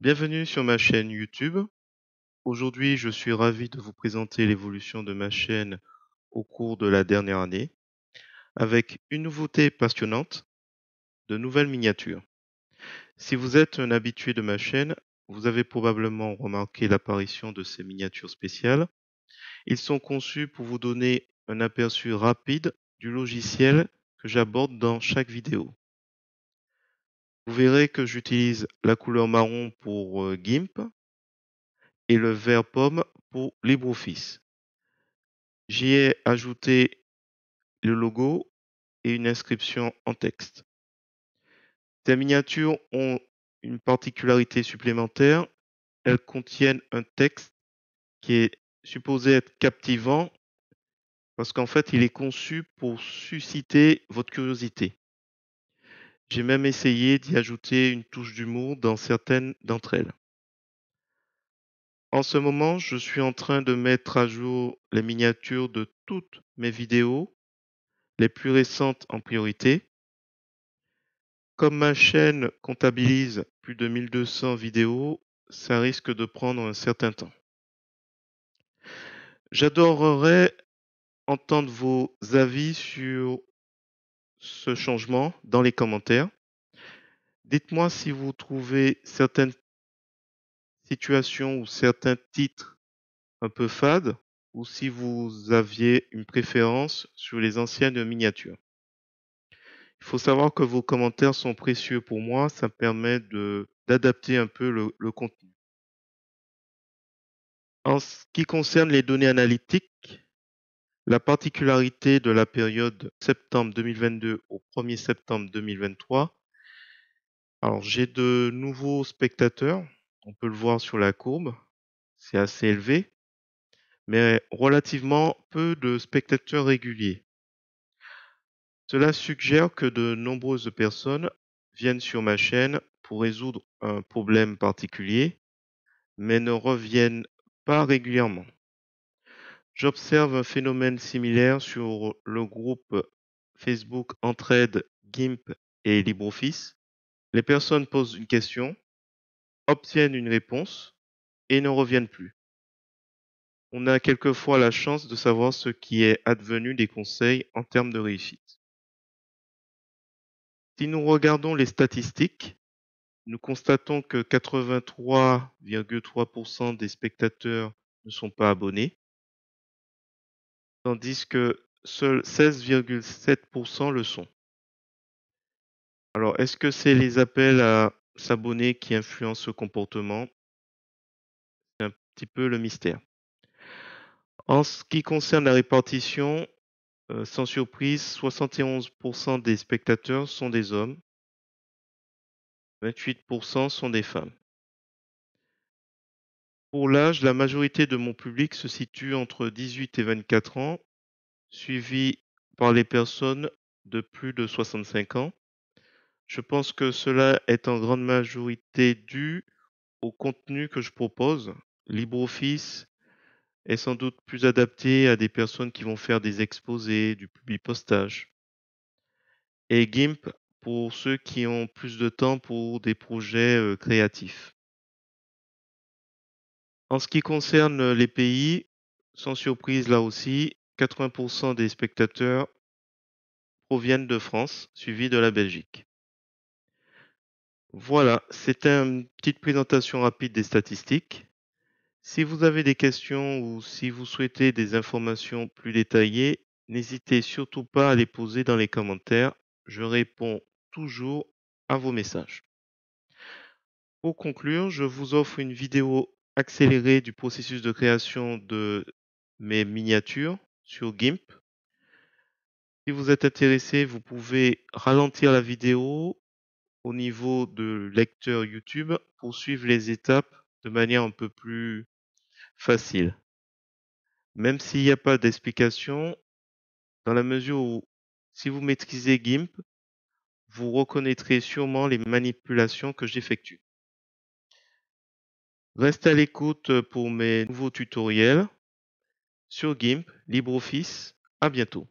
Bienvenue sur ma chaîne YouTube. Aujourd'hui, je suis ravi de vous présenter l'évolution de ma chaîne au cours de la dernière année, avec une nouveauté passionnante, de nouvelles miniatures. Si vous êtes un habitué de ma chaîne, vous avez probablement remarqué l'apparition de ces miniatures spéciales. Ils sont conçus pour vous donner un aperçu rapide du logiciel que j'aborde dans chaque vidéo. Vous verrez que j'utilise la couleur marron pour GIMP et le vert pomme pour LibreOffice. J'y ai ajouté le logo et une inscription en texte. Ces miniatures ont une particularité supplémentaire. Elles contiennent un texte qui est supposé être captivant parce qu'en fait, il est conçu pour susciter votre curiosité. J'ai même essayé d'y ajouter une touche d'humour dans certaines d'entre elles. En ce moment, je suis en train de mettre à jour les miniatures de toutes mes vidéos, les plus récentes en priorité. Comme ma chaîne comptabilise plus de 1200 vidéos, ça risque de prendre un certain temps. J'adorerais entendre vos avis sur ce changement dans les commentaires. Dites-moi si vous trouvez certaines situations ou certains titres un peu fades ou si vous aviez une préférence sur les anciennes miniatures. Il faut savoir que vos commentaires sont précieux pour moi, ça me permet d'adapter un peu le contenu. En ce qui concerne les données analytiques, la particularité de la période septembre 2022 au 1er septembre 2023, alors j'ai de nouveaux spectateurs, on peut le voir sur la courbe, c'est assez élevé, mais relativement peu de spectateurs réguliers. Cela suggère que de nombreuses personnes viennent sur ma chaîne pour résoudre un problème particulier, mais ne reviennent pas régulièrement. J'observe un phénomène similaire sur le groupe Facebook Entraide, GIMP et LibreOffice. Les personnes posent une question, obtiennent une réponse et ne reviennent plus. On a quelquefois la chance de savoir ce qui est advenu des conseils en termes de réussite. Si nous regardons les statistiques, nous constatons que 83,3% des spectateurs ne sont pas abonnés, tandis que seuls 16,7% le sont. Alors, est-ce que c'est les appels à s'abonner qui influencent ce comportement? C'est un petit peu le mystère. En ce qui concerne la répartition, sans surprise, 71% des spectateurs sont des hommes, 28% sont des femmes. Pour l'âge, la majorité de mon public se situe entre 18 et 24 ans, suivi par les personnes de plus de 65 ans. Je pense que cela est en grande majorité dû au contenu que je propose. LibreOffice est sans doute plus adapté à des personnes qui vont faire des exposés, du publipostage. Et GIMP pour ceux qui ont plus de temps pour des projets créatifs. En ce qui concerne les pays, sans surprise là aussi, 80% des spectateurs proviennent de France, suivi de la Belgique. Voilà, c'était une petite présentation rapide des statistiques. Si vous avez des questions ou si vous souhaitez des informations plus détaillées, n'hésitez surtout pas à les poser dans les commentaires. Je réponds toujours à vos messages. Pour conclure, je vous offre une vidéo accélérée du processus de création de mes miniatures sur GIMP. Si vous êtes intéressé, vous pouvez ralentir la vidéo au niveau de lecteur YouTube pour suivre les étapes de manière un peu plus facile. Même s'il n'y a pas d'explication, dans la mesure où si vous maîtrisez GIMP, vous reconnaîtrez sûrement les manipulations que j'effectue. Restez à l'écoute pour mes nouveaux tutoriels sur GIMP, LibreOffice. À bientôt.